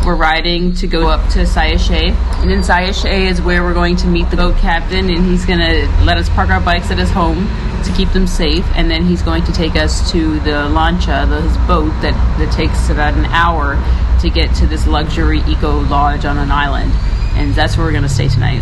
we're riding to go up to Sayashe. And in Sayashe is where we're going to meet the boat captain, and he's going to let us park our bikes at his home to keep them safe, and then he's going to take us to the lancha, his boat that takes about an hour to get to this luxury eco lodge on an island. And that's where we're going to stay tonight.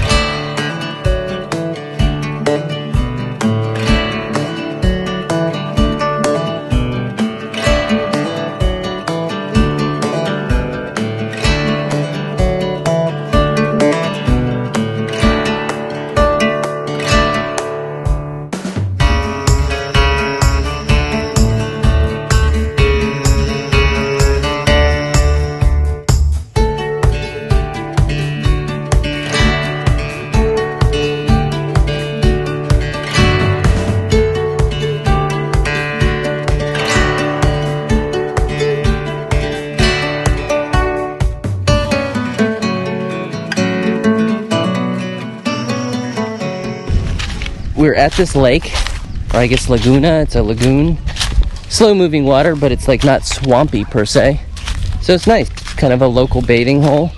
We're at this lake, or I guess laguna. It's a lagoon. Slow moving water, but it's like not swampy per se. So it's nice. It's kind of a local bathing hole.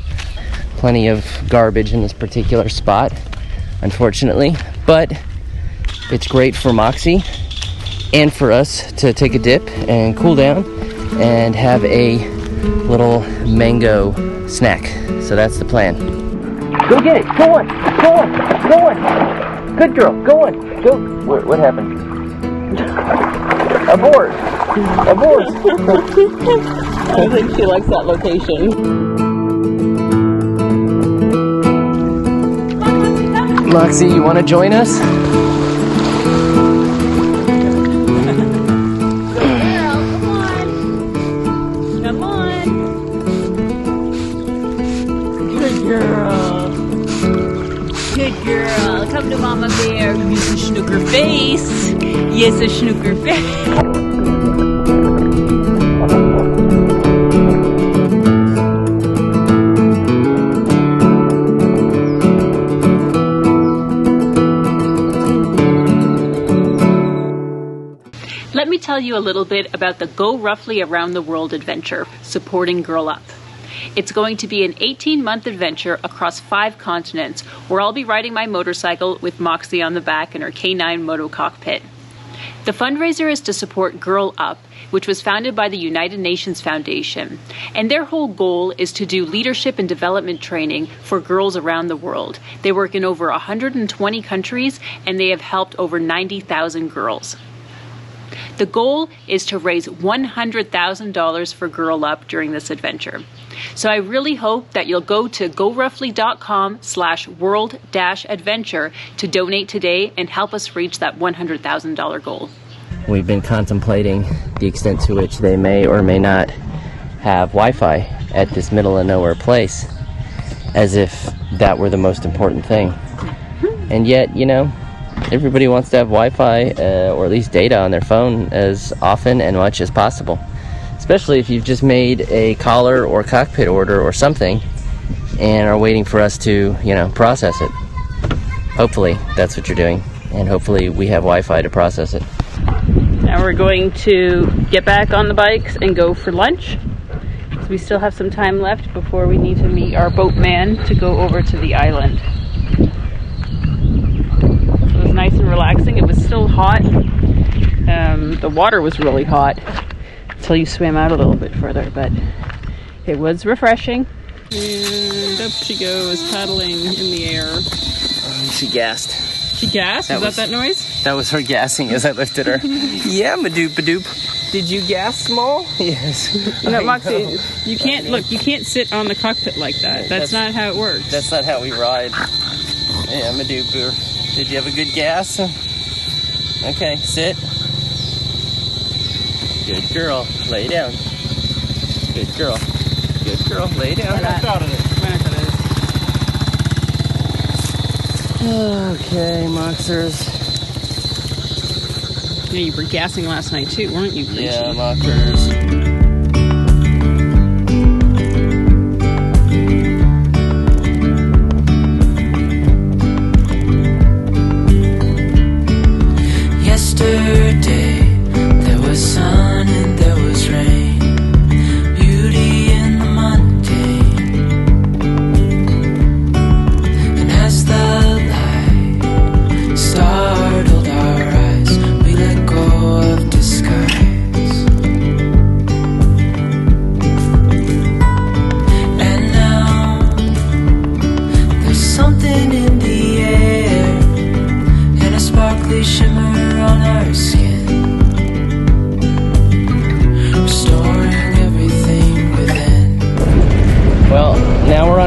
Plenty of garbage in this particular spot, unfortunately. But it's great for Moxie and for us to take a dip and cool down and have a little mango snack. So that's the plan. Go get it. Go on. Go on. Go on. Good girl, go on, go. What happened? Abort! Abort! I think she likes that location. Moxie, you want to join us? Come on. Good girl. Good girl. Come to Mama Bear. Use a snooker face. Yes, a snooker face. Let me tell you a little bit about the Go Roughly Around the World adventure, supporting Girl Up. It's going to be an 18-month adventure across 5 continents, where I'll be riding my motorcycle with Moxie on the back in her K9 moto cockpit. The fundraiser is to support Girl Up, which was founded by the United Nations Foundation, and their whole goal is to do leadership and development training for girls around the world. They work in over 120 countries, and they have helped over 90,000 girls. The goal is to raise $100,000 for Girl Up during this adventure. So I really hope that you'll go to GoRuffly.com/world-adventure to donate today and help us reach that $100,000 goal. We've been contemplating the extent to which they may or may not have Wi-Fi at this middle of nowhere place, as if that were the most important thing. And yet, you know, everybody wants to have Wi-Fi or at least data on their phone as often and much as possible. Especially if you've just made a collar or cockpit order or something and are waiting for us to, you know, process it. Hopefully that's what you're doing, and hopefully we have Wi-Fi to process it. Now we're going to get back on the bikes and go for lunch. So we still have some time left before we need to meet our boatman to go over to the island. So it was nice and relaxing. It was still hot. The water was really hot until you swam out a little bit further, but it was refreshing. And up she goes, paddling in the air. She gassed. She gassed? Was that noise? That was her gassing as I lifted her. Yeah, ma-doop-a-doop. Did you gas, Small? Yes. No, Moxie, you can't, look, you can't sit on the cockpit like that. That's not how it works. That's not how we ride. Yeah, ma-dooper. Did you have a good gas? Okay, sit. Good girl. Lay down. Good girl. Good girl. Lay down. I'm proud of it. Okay, Moxers. Yeah, you were gassing last night too, weren't you? Grinchy? Yeah, Moxers. Yesterday there was sun and there was rain, beauty in the mundane.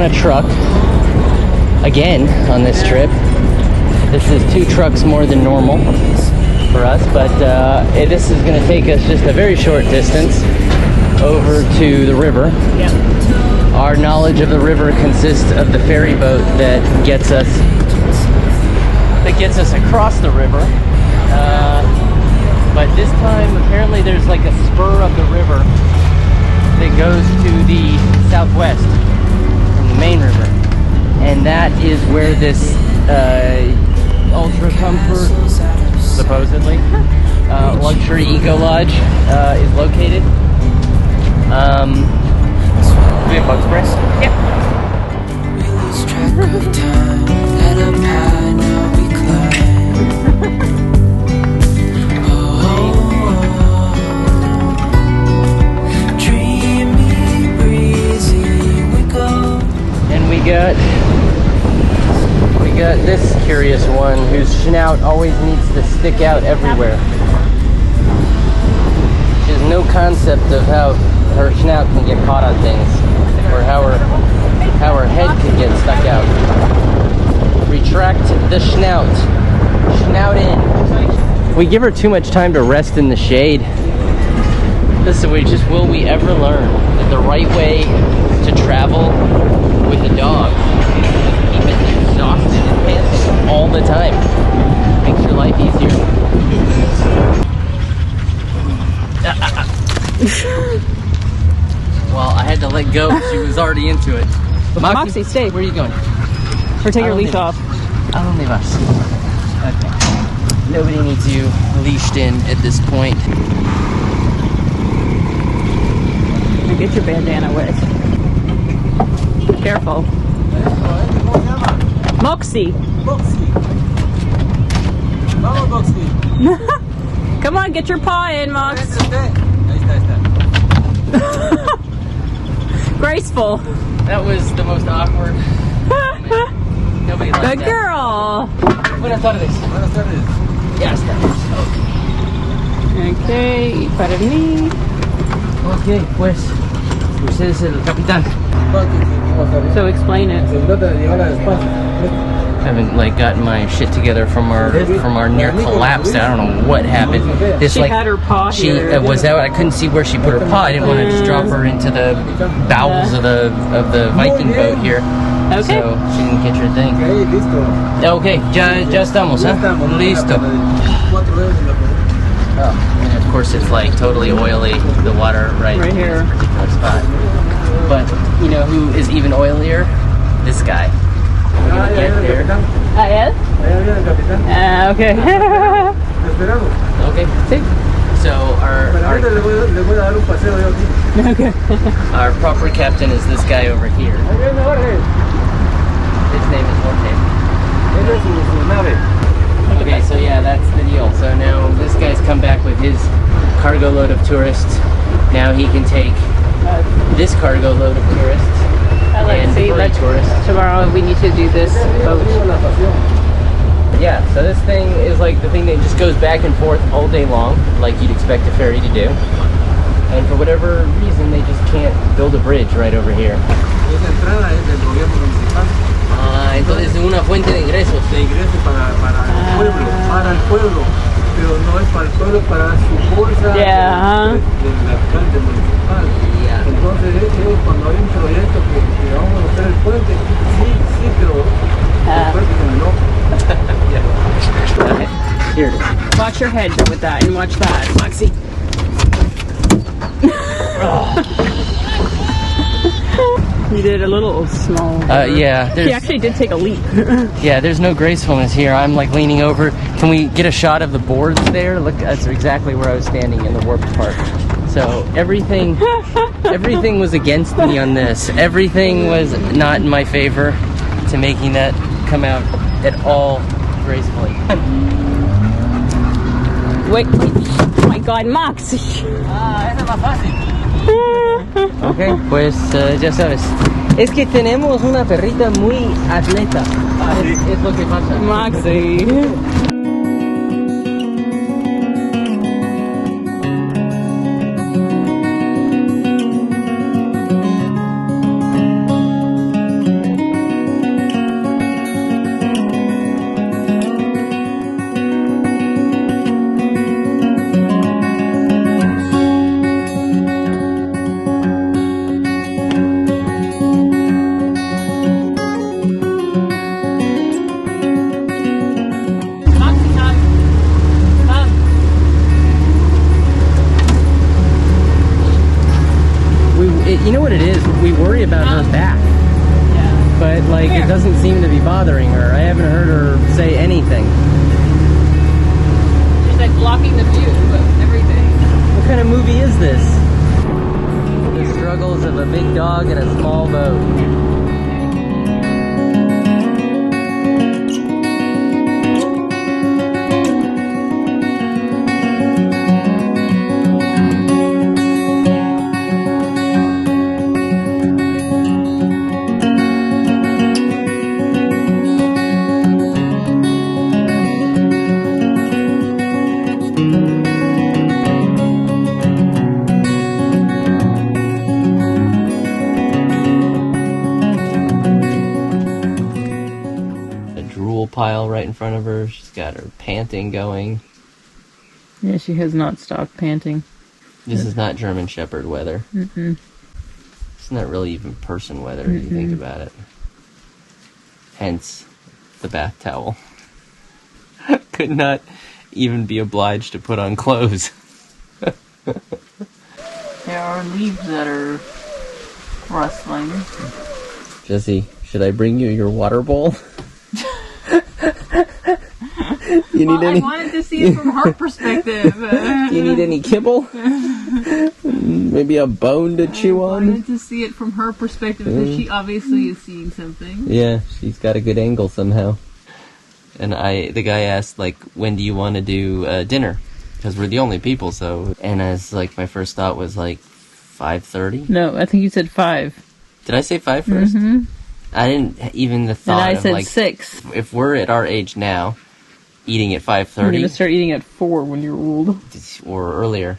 a truck again on this trip. This is 2 trucks more than normal for us, but this is going to take us just a very short distance over to the river. Yeah. Our knowledge of the river consists of the ferry boat that gets us across the river. But this time, apparently, there's like a spur of the river that goes to the southwest from the main river, and that is where this ultra comfort, supposedly, luxury eco lodge is located. We have bug spray? Yep. We lose track of time. Let up high, now we climb. Dreamy, breezy, we go. And we got this curious one whose snout always needs to stick out everywhere. She has no concept of how her snout can get caught on things, or how her head can get stuck out. Retract the snout. Snout in. We give her too much time to rest in the shade. Listen, will we ever learn that the right way to travel with a dog is to keep it exhausted and panting all the time? Makes your life easier. Well, I had to let go. She was already into it. Moxie, stay. Where are you going? Or take your leash off. ¿A dónde vas? Okay. Nobody needs you leashed in at this point. And get your bandana wet. Careful. Moxie. Moxie. Vamos, Moxie. Come on, get your paw in, Mox. Ahí está. Graceful. That was the most awkward moment. Nobody liked Good that. girl. Buenas tardes. Buenas tardes. Ya estamos. Okay, para mí. Ok, pues usted es el capitán. So explain it. I haven't like gotten my shit together from our near collapse. I don't know what happened. This She like had her paw she here. was out. I couldn't see where she put her paw. I didn't want to just drop her into the bowels of the Viking boat here. Okay. So she didn't catch her thing. Ok, listo. Okay, ya estamos, Ya huh? estamos. Listo. 4 veces la Oh, and of course it's like totally oily, the water right here. in this particular spot. But you know who is even oilier? This guy. We're Ah, gonna ya get viene el there. capitán. Yes? Allá viene el capitán. Okay. Lo esperamos. Okay. So Pero ahorita le voy a dar un paseo yo aquí. Okay. our proper captain is this guy over here. Ahí viene Jorge. His name is Jorge. Esa es su nave. Okay, so yeah, that's the deal. So now this guy's come back with his cargo load of tourists. Now he can take this cargo load of tourists and debris tourists. Tomorrow we need to do this boat. Yeah, so this thing is like the thing that just goes back and forth all day long, like you'd expect a ferry to do. And for whatever reason, they just can't build a bridge right over here. Esa entrada es del gobierno municipal. Ah, entonces es una fuente de ingresos. De ingreso para el pueblo, pero no es para el pueblo, para su bolsa Yeah. del alcalde municipal. Yeah. Entonces ellos cuando hay un proyecto que vamos a hacer el puente, sí, pero después dicen no. Here it is. Watch your head with that and watch that. Moxie. You did a little small. Yeah, She there's actually did take a leap. yeah, there's no gracefulness here. I'm like leaning over. Can we get a shot of the boards there? Look, that's exactly where I was standing in the warped part. So everything was against me on this. Everything was not in my favor to making that come out at all gracefully. Wait, oh my God, Moxie. Ah, esa es más fácil. Ok, pues ya sabes. Es que tenemos una perrita muy atleta. Es lo que pasa. Moxie. her back. Yeah. But like, it doesn't seem to be bothering her. I haven't heard her say anything. She's like blocking the view of everything. What kind of movie is this? The struggles of a big dog in a small boat. Pile right in front of her. She's got her panting going. Yeah, she has not stopped panting. This is not German Shepherd weather. It's not really even person weather if you think about it. Hence the bath towel. Could not even be obliged to put on clothes. There are leaves that are rustling. Jesse, should I bring you your water bowl? You need any? I wanted to see it from her perspective. Do you need any kibble? Maybe a bone to chew on? I wanted to see it from her perspective because she obviously is seeing something. Yeah, she's got a good angle somehow. And the guy asked, like, when do you want to do dinner? Because we're the only people, so. And as like, my first thought was like 5:30. No, I think you said 5. Did I say 5 first? I didn't even the thought and I of said like 6. If we're at our age now, eating at 5:30, You're gonna start eating at 4 when you're old, or earlier.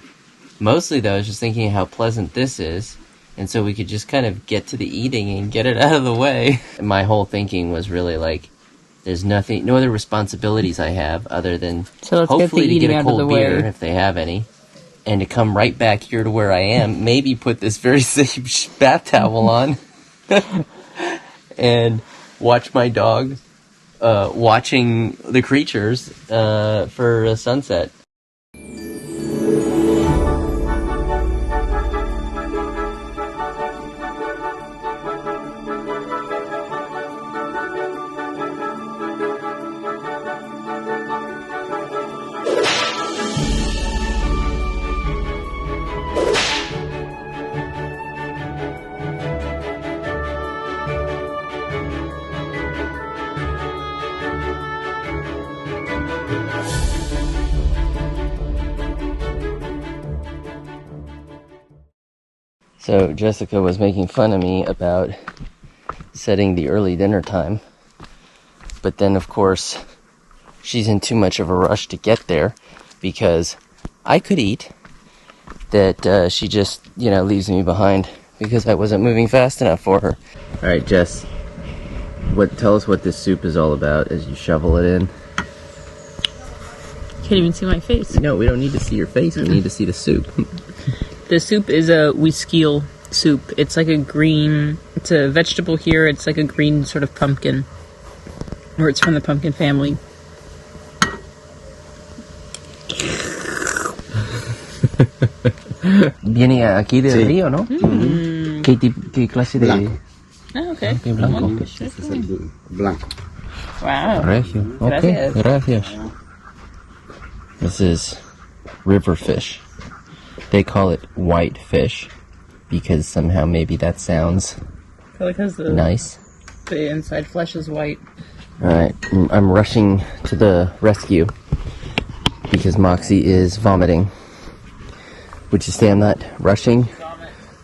Mostly though, I was just thinking how pleasant this is, and so we could just kind of get to the eating and get it out of the way. My whole thinking was really like, there's no other responsibilities I have other than hopefully to get a cold beer if they have any, and to come right back here to where I am. Maybe put this very same bath towel on. And watch my dog watching the creatures for a sunset. So Jessica was making fun of me about setting the early dinner time. But then, of course, she's in too much of a rush to get there because I could eat. That she just, leaves me behind because I wasn't moving fast enough for her. All right, Jess, tell us what this soup is all about as you shovel it in. Can't even see my face. No, we don't need to see your face. We need to see the soup. The soup is a whiskeel soup. It's like it's a vegetable here. It's like a green sort of pumpkin. Or it's from the pumpkin family. Viene aquí del río, ¿no? ¿Qué clase de...? Blanco. Oh, okay. Okay, blanco. Este es el blanco. Wow. Regio. Okay, gracias. This is river fish. They call it white fish because somehow maybe that sounds Because nice. The inside flesh is white. Alright, I'm rushing to the rescue because Moxie is vomiting. Would you say I'm not rushing,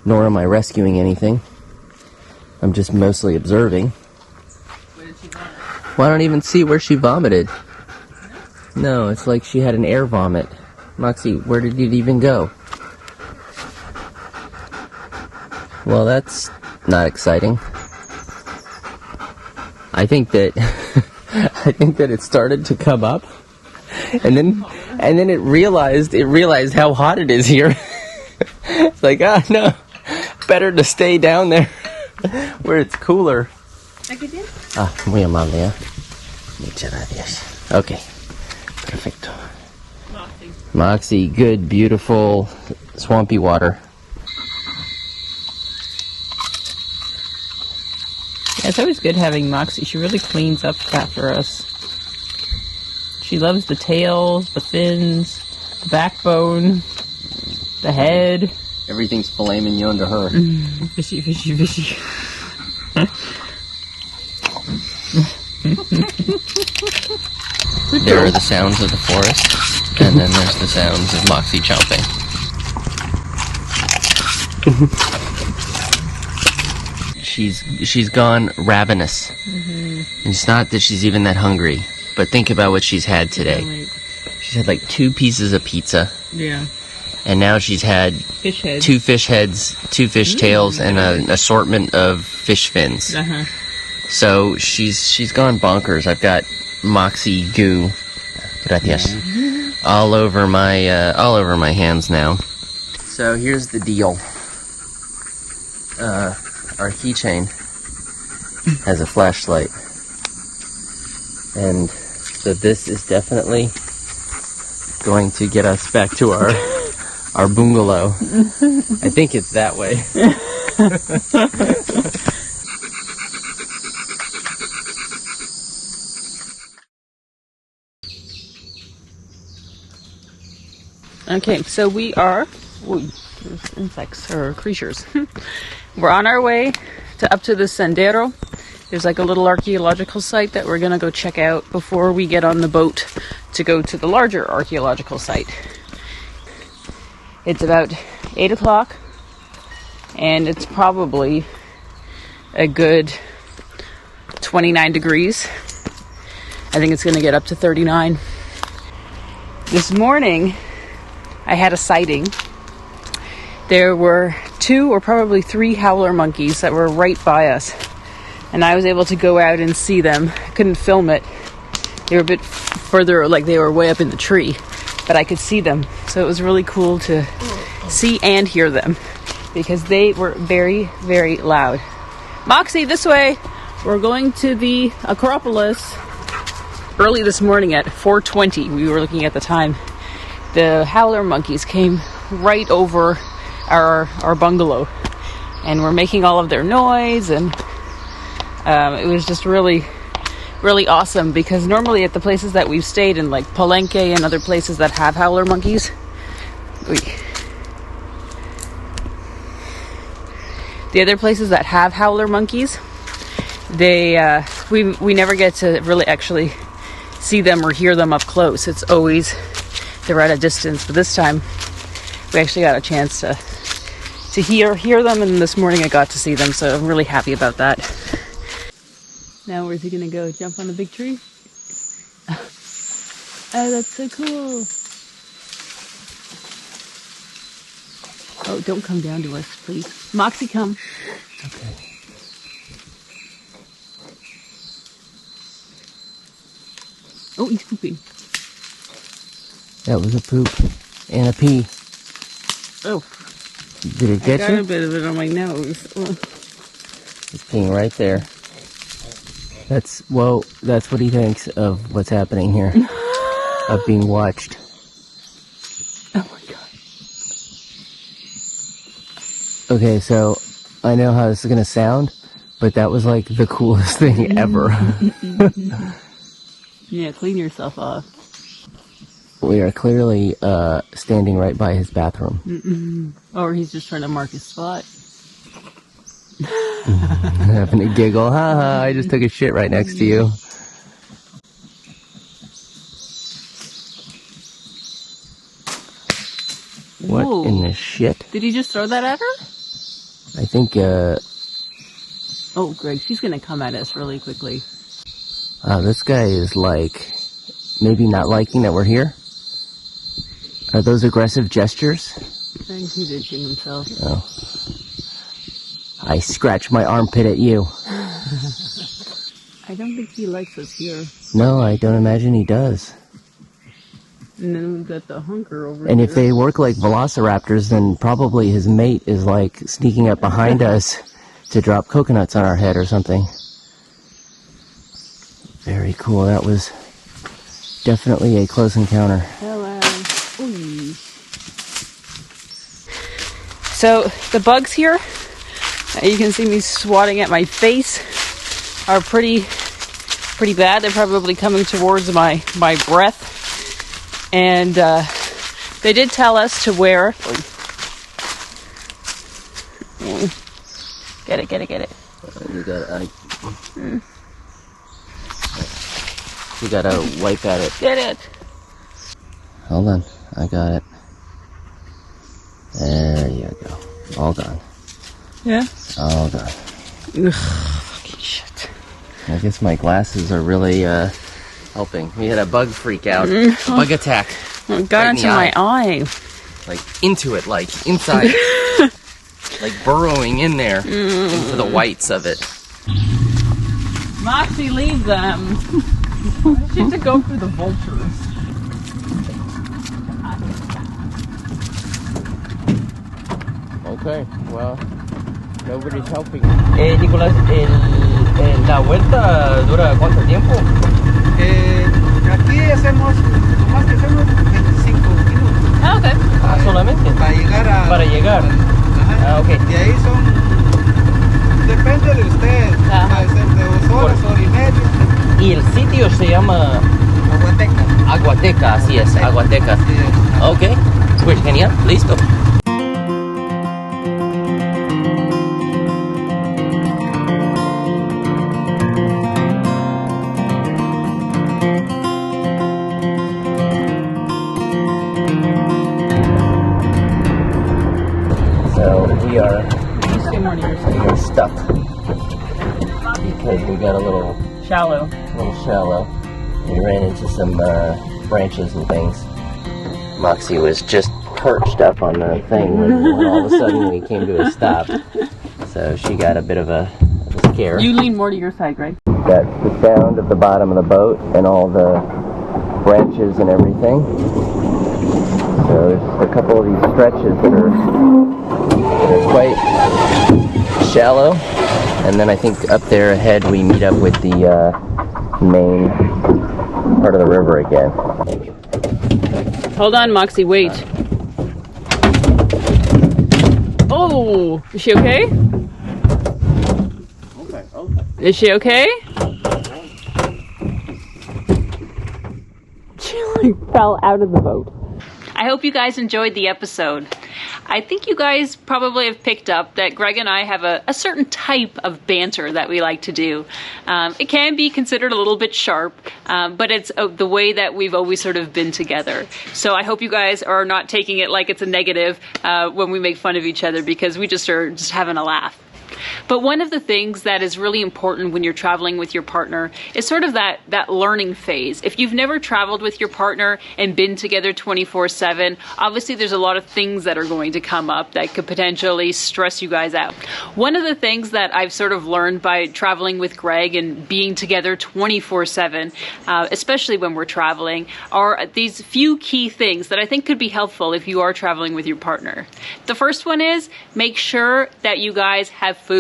nor am I rescuing anything? I'm just mostly observing. Where did she vomit? Well, I don't even see where she vomited. No, it's like she had an air vomit. Moxie, where did it even go? Well, that's not exciting. I think that it started to come up, and then it realized how hot it is here. It's like, no, better to stay down there where it's cooler. Muy amable, ¿eh? Muchas gracias. Okay, perfecto. Moxie, good, beautiful, swampy water. Yeah, it's always good having Moxie. She really cleans up after us. She loves the tails, the fins, the backbone, the head. Everything's filet mignon to her. Fishy, fishy, fishy. There are the sounds of the forest, and then there's the sounds of Moxie chomping. She's gone ravenous. And it's not that she's even that hungry, but think about what she's had today. She's had like 2 pieces of pizza. Yeah. And now she's had Fish heads. 2 fish heads, 2 fish tails, and an assortment of fish fins. So she's gone bonkers. I've got Moxie goo, gracias, all over my hands now. So here's the deal. Our keychain has a flashlight, and so this is definitely going to get us back to our bungalow. I think it's that way. Okay, so we are... Ooh, there's insects or creatures. We're on our way up to the Sendero. There's like a little archaeological site that we're gonna go check out before we get on the boat to go to the larger archaeological site. It's about 8 o'clock, and it's probably a good 29 degrees. I think it's gonna get up to 39. This morning, I had a sighting. There were 2 or probably 3 howler monkeys that were right by us, and I was able to go out and see them. I couldn't film it. They were a bit further, like they were way up in the tree, but I could see them. So it was really cool to see and hear them because they were very, very loud. Moxie, this way. We're going to the Acropolis early this morning at 4:20. We were looking at the time. The howler monkeys came right over our bungalow and were making all of their noise, and it was just really, really awesome because normally at the places that we've stayed in, like Palenque and other places that have howler monkeys, the other places that have howler monkeys, they we never get to really actually see them or hear them up close. It's always they're at a distance, but this time we actually got a chance to hear them, and this morning I got to see them, so I'm really happy about that. Now where's he gonna go? Jump on the big tree? Oh, that's so cool. Oh, don't come down to us, please. Moxie, come. Okay. Oh, he's pooping. That was a poop and a pee. Oh. Did it get I got you? a bit of it on my nose. Oh. It's peeing right there. That's what he thinks of what's happening here. Of being watched. Oh my god. Okay, so I know how this is gonna sound, but that was like the coolest thing ever. Yeah, clean yourself off. We are clearly standing right by his bathroom. Or he's just trying to mark his spot. Having a giggle. Ha ha, I just took a shit right next to you. What Whoa. in the shit? Did he just throw that at her? I think, Oh, Greg, she's gonna come at us really quickly. this guy is like, maybe not liking that we're here. Are those aggressive gestures? I think he's itching himself. Oh. I scratch my armpit at you. I don't think he likes us here. No, I don't imagine he does. And then we've got the hunker over And here. if they work like velociraptors, then probably his mate is like sneaking up behind us to drop coconuts on our head or something. Very cool. That was definitely a close encounter. Hello. Ooh. So the bugs here, you can see me swatting at my face. are pretty bad. They're probably coming towards my breath. And they did tell us to wear... Get it. You gotta wipe at it. Get it. Hold on, I got it. There you go. All gone. Yeah? All gone. Ugh, fucking shit. I guess my glasses are really helping. We had a bug freak out. Bug attack. It got into my eye. Like into it, like inside. Like burrowing in there into the whites of it. Moxie, leave them. She had to go for the vultures. Okay, well, nobody's helping. Nicolás, ¿la vuelta dura cuánto tiempo? Aquí hacemos, más que hacemos 25 minutos. Ah, okay. Solamente. Para llegar Ah, ok. De ahí son, depende de usted, puede ser de 2 horas, hora y media. Y el sitio se llama Aguateca. Aguateca, así es, Aguateca. Sí, Ok, pues genial, listo. So we are stuck because we got a little Shallow. shallow. We ran into some branches and things. Moxie was just perched up on the thing when all of a sudden we came to a stop. So she got a bit of a scare. You lean more to your side, Greg. Got the sound of the bottom of the boat and all the branches and everything. So there's a couple of these stretches that are quite shallow. And then I think up there ahead we meet up with the main part of the river again. Hold on, Moxie, wait. Oh, is she okay? Okay. Is she okay? She like fell out of the boat. I hope you guys enjoyed the episode. I think you guys probably have picked up that Greg and I have a certain type of banter that we like to do. It can be considered a little bit sharp, but it's the way that we've always sort of been together. So I hope you guys are not taking it like it's a negative when we make fun of each other, because we just are just having a laugh. But one of the things that is really important when you're traveling with your partner is sort of that learning phase. If you've never traveled with your partner and been together 24/7, obviously there's a lot of things that are going to come up that could potentially stress you guys out. One of the things that I've sort of learned by traveling with Greg and being together 24/7, especially when we're traveling, are these few key things that I think could be helpful if you are traveling with your partner. The first one is make sure that you guys have food.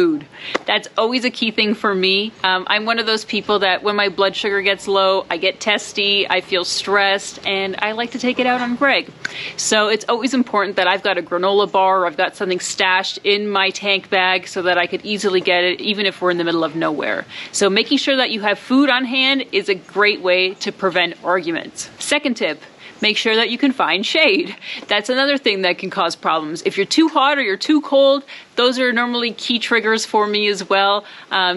That's always a key thing for me. I'm one of those people that when my blood sugar gets low, I get testy, I feel stressed, and I like to take it out on Greg. So it's always important that I've got a granola bar or I've got something stashed in my tank bag so that I could easily get it even if we're in the middle of nowhere. So making sure that you have food on hand is a great way to prevent arguments. Second tip, make sure that you can find shade. That's another thing that can cause problems. If you're too hot or you're too cold, those are normally key triggers for me as well.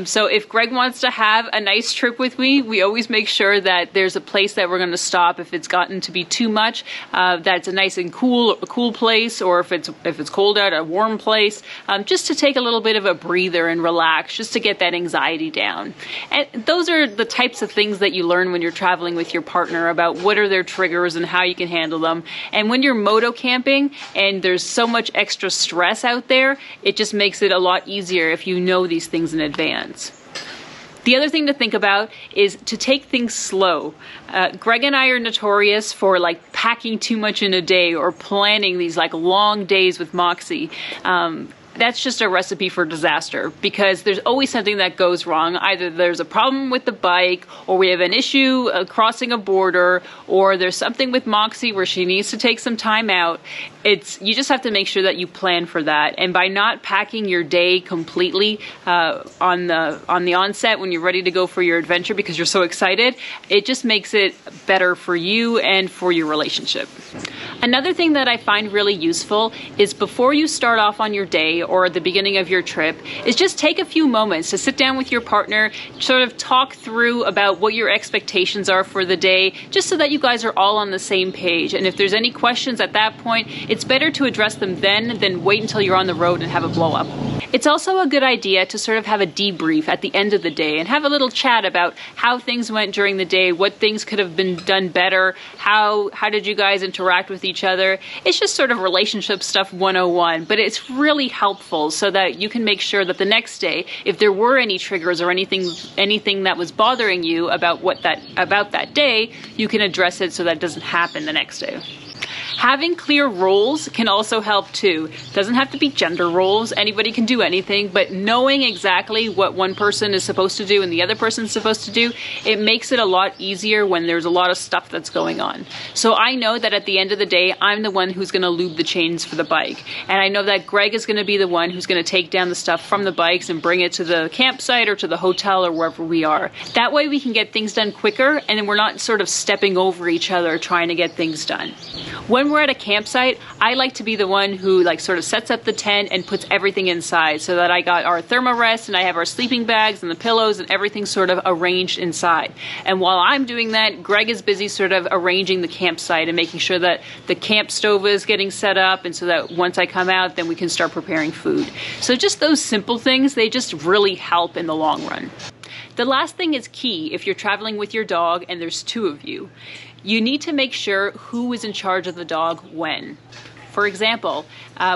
So if Greg wants to have a nice trip with me, we always make sure that there's a place that we're going to stop if it's gotten to be too much. That's a nice and cool place, or if it's cold out, a warm place, just to take a little bit of a breather and relax, just to get that anxiety down. And those are the types of things that you learn when you're traveling with your partner about what are their triggers and how you can handle them. And when you're moto camping and there's so much extra stress out there, it just makes it a lot easier if you know these things in advance. The other thing to think about is to take things slow. Greg and I are notorious for like packing too much in a day or planning these like long days with Moxie. That's just a recipe for disaster, because there's always something that goes wrong. Either there's a problem with the bike, or we have an issue crossing a border, or there's something with Moxie where she needs to take some time out. You just have to make sure that you plan for that. And by not packing your day completely on the onset when you're ready to go for your adventure because you're so excited, it just makes it better for you and for your relationship. Another thing that I find really useful is before you start off on your day or at the beginning of your trip is just take a few moments to sit down with your partner, sort of talk through about what your expectations are for the day, just so that you guys are all on the same page. And if there's any questions at that point, it's better to address them then than wait until you're on the road and have a blow up. It's also a good idea to sort of have a debrief at the end of the day and have a little chat about how things went during the day, what things could have been done better, how did you guys interact with each other. It's just sort of relationship stuff 101, but it's really helpful so that you can make sure that the next day, if there were any triggers or anything that was bothering you about that day, you can address it so that it doesn't happen the next day. Having clear roles can also help too. Doesn't have to be gender roles, anybody can do anything, but knowing exactly what one person is supposed to do and the other person is supposed to do, it makes it a lot easier when there's a lot of stuff that's going on. So I know that at the end of the day, I'm the one who's going to lube the chains for the bike. And I know that Greg is going to be the one who's going to take down the stuff from the bikes and bring it to the campsite or to the hotel or wherever we are. That way we can get things done quicker and then we're not sort of stepping over each other trying to get things done. When we're at a campsite, I like to be the one who like sort of sets up the tent and puts everything inside so that I got our thermarest and I have our sleeping bags and the pillows and everything sort of arranged inside. And while I'm doing that, Greg is busy sort of arranging the campsite and making sure that the camp stove is getting set up, and so that once I come out, then we can start preparing food. So just those simple things, they just really help in the long run. The last thing is key if you're traveling with your dog and there's two of you. You need to make sure who is in charge of the dog when. For example,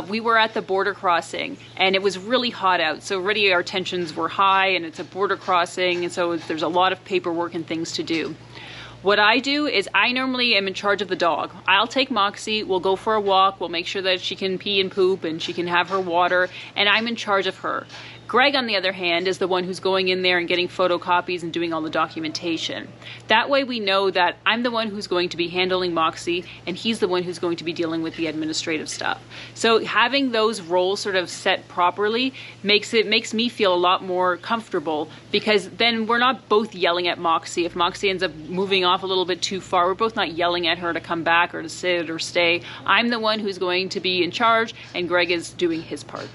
we were at the border crossing and it was really hot out, so already our tensions were high and it's a border crossing, and so there's a lot of paperwork and things to do. What I do is I normally am in charge of the dog. I'll take Moxie, we'll go for a walk, we'll make sure that she can pee and poop and she can have her water, and I'm in charge of her. Greg, on the other hand, is the one who's going in there and getting photocopies and doing all the documentation. That way we know that I'm the one who's going to be handling Moxie and he's the one who's going to be dealing with the administrative stuff. So having those roles sort of set properly makes me feel a lot more comfortable, because then we're not both yelling at Moxie. If Moxie ends up moving off a little bit too far, we're both not yelling at her to come back or to sit or stay. I'm the one who's going to be in charge and Greg is doing his part.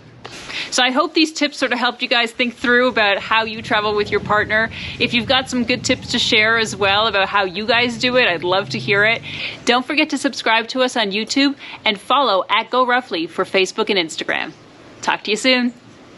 So I hope these tips sort of helped you guys think through about how you travel with your partner. If you've got some good tips to share as well about how you guys do it, I'd love to hear it. Don't forget to subscribe to us on YouTube and follow @GoRuffly for Facebook and Instagram. Talk to you soon.